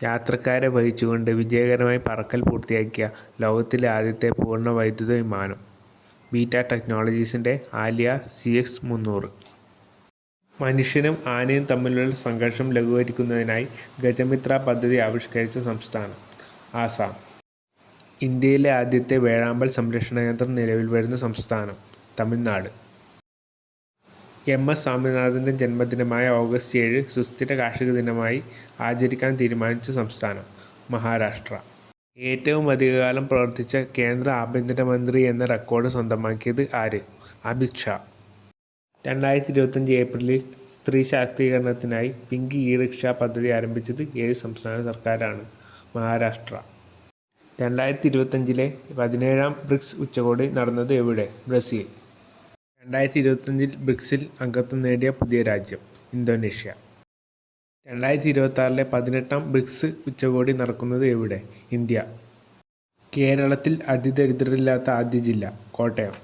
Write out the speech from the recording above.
യാത്രക്കാരെ വഹിച്ചുകൊണ്ട് വിജയകരമായി പറക്കൽ പൂർത്തിയാക്കിയ ലോകത്തിലെ ആദ്യത്തെ പൂർണ്ണ വൈദ്യുത വിമാനം ബീറ്റ ടെക്നോളജീസിൻ്റെ ആലിയ CX-300. മനുഷ്യനും ആനയും തമ്മിലുള്ള സംഘർഷം ലഘൂകരിക്കുന്നതിനായി ഗജമിത്ര പദ്ധതി ആവിഷ്കരിച്ച സംസ്ഥാനം ആസാം. ഇന്ത്യയിലെ ആദ്യത്തെ വേഴാമ്പൽ സംരക്ഷണ കേന്ദ്രം നിലവിൽ വരുന്ന സംസ്ഥാനം തമിഴ്നാട്. MS സ്വാമിനാഥൻ്റെ ജന്മദിനമായ ഓഗസ്റ്റ് 7 സുസ്ഥിര കാർഷിക ദിനമായി ആചരിക്കാൻ തീരുമാനിച്ച സംസ്ഥാനം മഹാരാഷ്ട്ര. ഏറ്റവും അധികകാലം പ്രവർത്തിച്ച കേന്ദ്ര ആഭ്യന്തരമന്ത്രി എന്ന റെക്കോർഡ് സ്വന്തമാക്കിയത് ആര്? അമിത് ഷാ. 2025 ഏപ്രിലിൽ സ്ത്രീ ശാക്തീകരണത്തിനായി പിങ്ക് ഇ-റിക്ഷ പദ്ധതി ആരംഭിച്ചത് ഏത് സംസ്ഥാന സർക്കാരാണ്? മഹാരാഷ്ട്ര. 2025 17ാം ബ്രിക്സ് ഉച്ചകോടി നടന്നത് എവിടെ? ബ്രസീൽ. 2025 ബ്രിക്സിൽ അംഗത്വം നേടിയ പുതിയ രാജ്യം ഇന്തോനേഷ്യ. 2026 18ാം ബ്രിക്സ് ഉച്ചകോടി നടക്കുന്നത് എവിടെ? ഇന്ത്യ. കേരളത്തിൽ അതിദരിദ്രരില്ലാത്ത ആദ്യ ജില്ല കോട്ടയം.